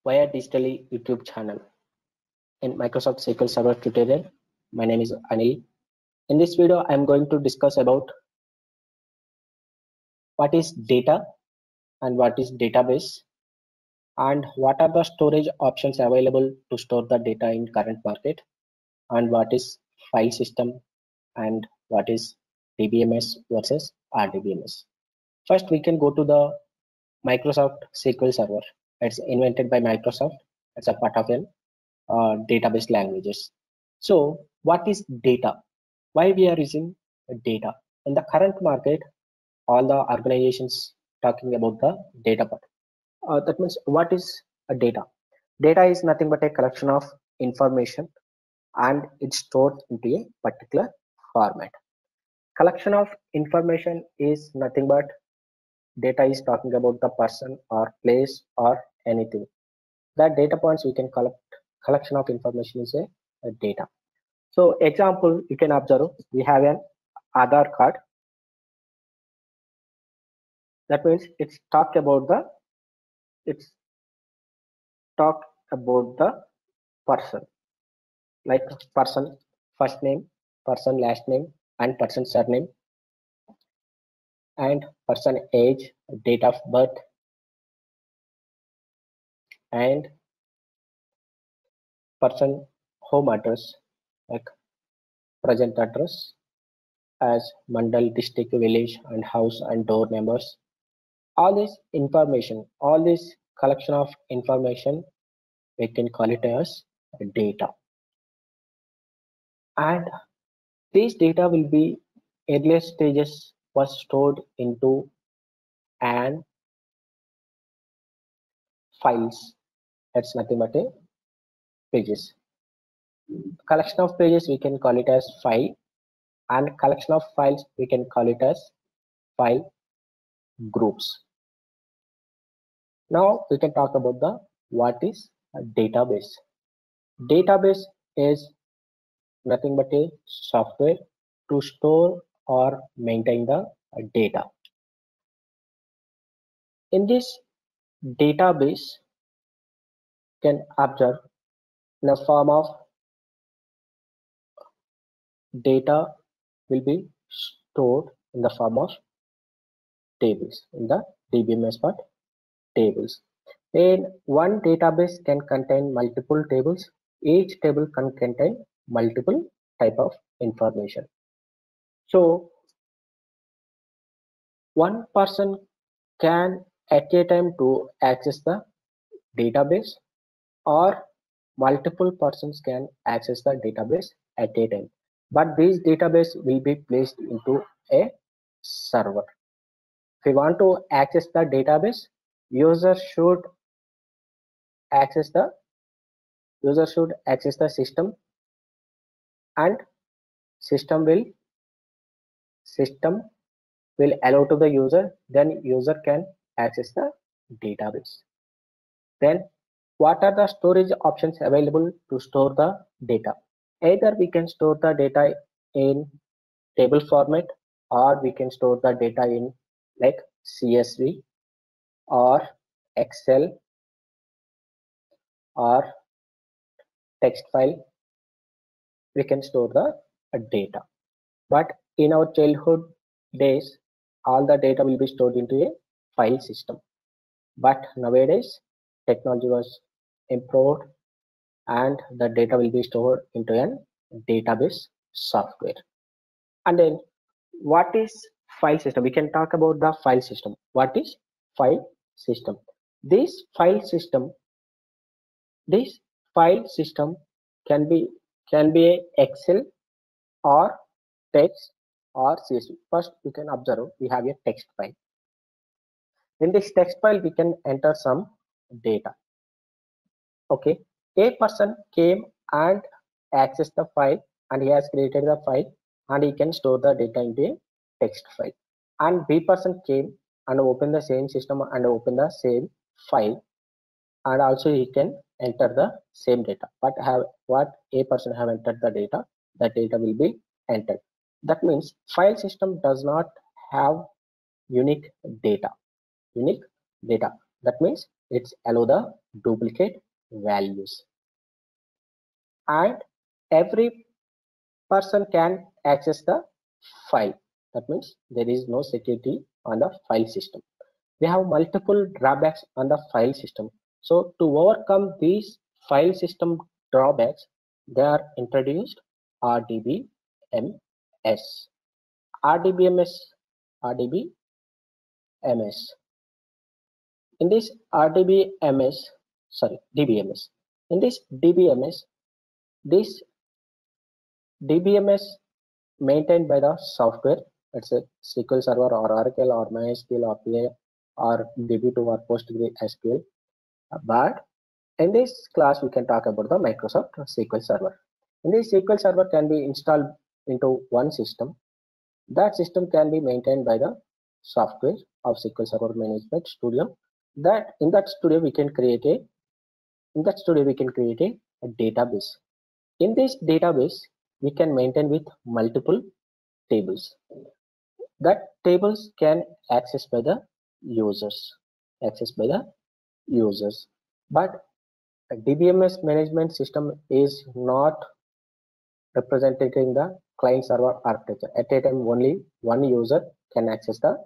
via Digitally YouTube channel. In Microsoft SQL Server tutorial, my name is Anil. In this video, I am going to discuss about what is data and what is database and what are the storage options available to store the data in current market and what is file system and what is DBMS versus RDBMS. First, we can go to the Microsoft SQL Server. It's invented by Microsoft. It's a part of an database languages. So what is data? Why we are using data? In the current market, all the organizations talking about the data part. That means what is a data? Data is nothing but a collection of information and it's stored into a particular format. Collection of information is nothing but data is talking about the person or place or anything. That data points we can collect. Collection of information is a data. So example, you can observe we have an Aadhaar card. That means it's talk about the person, like person first name, person last name, and person surname, and person age, date of birth, and person home address, like present address as mandal, district, village, and house and door numbers. All this information, all this collection of information, we can call it as data. And this data will be earlier stages was stored into an files. That's nothing but a pages. Collection of pages we can call it as file, and collection of files we can call it as file groups. Now we can talk about the what is a database. Database is nothing but a software to store or maintain the data. In this database, you can observe in the form of data will be stored in the form of tables in the DBMS part tables. And one database can contain multiple tables. Each table can contain multiple type of information. So one person can at a time to access the database, or multiple persons can access the database at a time. But this database will be placed into a server. If we want to access the database, user should access the system, and system will allow to the user, then user can access the database. Then what are the storage options available to store the data? Either we can store the data in table format, or we can store the data in like CSV or Excel or text file. We can store the data. But in our childhood days, all the data will be stored into a file system. But nowadays, technology was improved and the data will be stored into a database software. And then what is file system? We can talk about the file system. What is file system? This file system can be a Excel or text or CSV. First, you can observe we have a text file. In this text file, we can enter some data. Okay, a person came and accessed the file, and he has created the file, and he can store the data into a text file. And B person came and opened the same system and opened the same file, and also he can enter the same data. But what A person have entered the data, that data will be entered. That means file system does not have unique data. That means it's allow the duplicate values, and every person can access the file. That means there is no security on the file system. We have multiple drawbacks on the file system. So to overcome these file system drawbacks, they are introduced RDBMS. RDBMS, RDBMS. In this RDBMS, sorry, DBMS. In this DBMS, this DBMS maintained by the software. It's a SQL Server or Oracle or MySQL or PA or DB2 or PostgreSQL. But in this class, we can talk about the Microsoft SQL Server. In this SQL Server can be installed into one system. That system can be maintained by the software of SQL Server Management Studio. That in that studio we can create a database. In this database, we can maintain with multiple tables. That tables can access by the users. But a DBMS management system is not representing the client server architecture. At a time, only one user can access the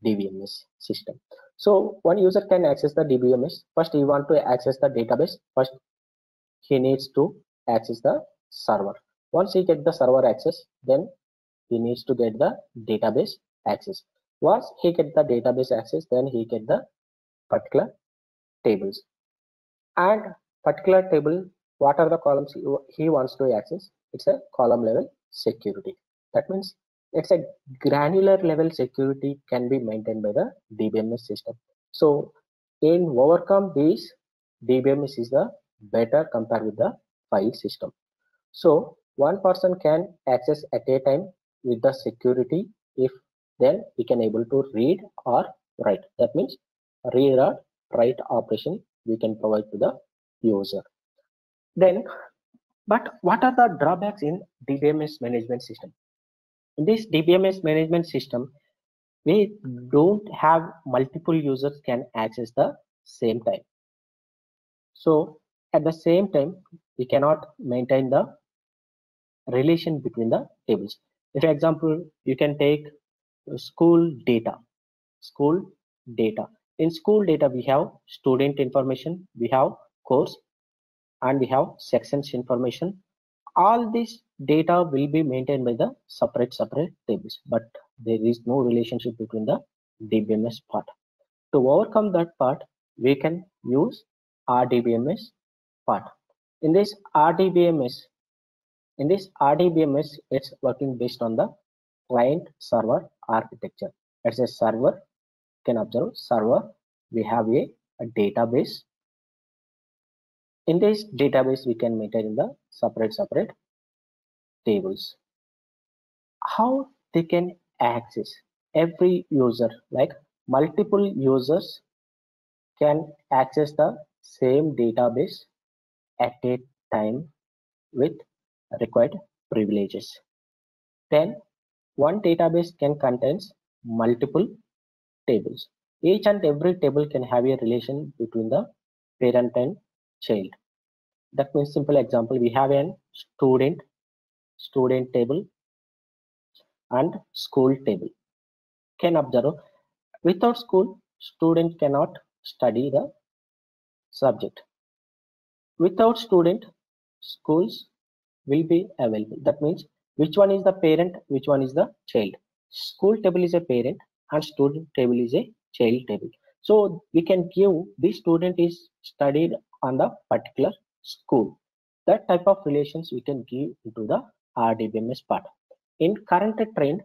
DBMS system. So one user can access the DBMS. First, he want to access the database. First, he needs to access the server. Once he get the server access, then he needs to get the database access. Once he get the database access, then he get the particular tables. And particular table, what are the columns he wants to access? It's a column level security. That means it's a granular level security can be maintained by the DBMS system. So in overcome these, DBMS is the better compared with the file system. So one person can access at a time with the security if then he can able to read or write. That means read or write operation we can provide to the user. Then, but what are the drawbacks in DBMS management system? In this DBMS management system, we don't have multiple users can access the same time. So at the same time, we cannot maintain the relation between the tables. For example, you can take school data. In school data, we have student information, we have course, and we have sections information. All this data will be maintained by the separate tables, but there is no relationship between the DBMS part. To overcome that part, we can use RDBMS part. In this RDBMS, it's working based on the client server architecture. As a server, you can observe server, we have a database. In this database, we can maintain the separate tables. How they can access? Every user, like multiple users, can access the same database at a time with required privileges. Then one database can contain multiple tables. Each and every table can have a relation between the parent and child. That means, simple example, we have an student table and school table. Can observe, without school, student cannot study the subject. Without student, schools will be available. That means which one is the parent, which one is the child. School table is a parent and student table is a child table. So we can give this student is studied on the particular school. That type of relations we can give into the RDBMS part. In current trend,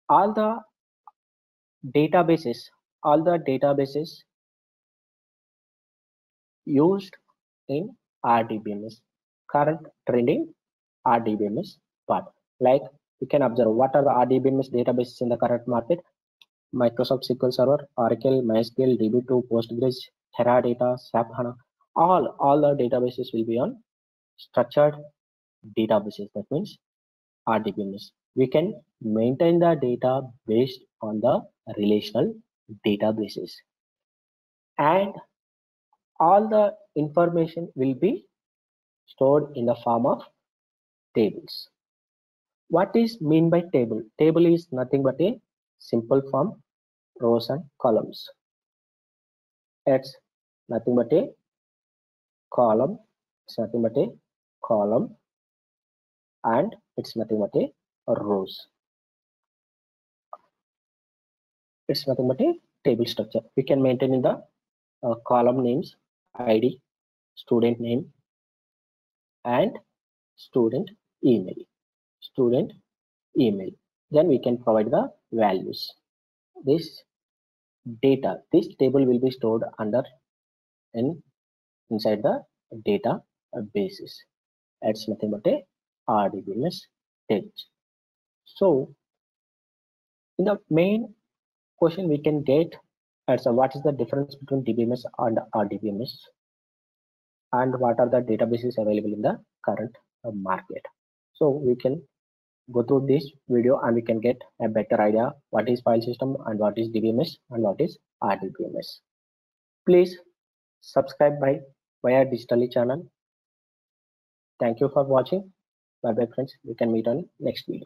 all the databases used in RDBMS, current trending RDBMS part. Like you can observe what are the RDBMS databases in the current market: Microsoft SQL Server, Oracle, MySQL, DB2, Postgres, Teradata, SAP HANA. All the databases will be on structured databases. That means RDBMS. We can maintain the data based on the relational databases. And all the information will be stored in the form of tables. What is mean by table? Table is nothing but a simple form, rows and columns. It's nothing but a column. It's nothing but a column, and it's nothing but a rows. It's nothing but a table structure. We can maintain in the column names, ID, student name, and student email. Student email. Then we can provide the values. This data, this table will be stored inside the data bases. It's nothing but a RDBMS text. So in the main question we can get as what is the difference between DBMS and RDBMS, and what are the databases available in the current market. So we can go through this video and we can get a better idea what is file system and what is DBMS and what is RDBMS. Please subscribe via Digitally channel. Thank you for watching. Bye bye friends. We can meet on next video.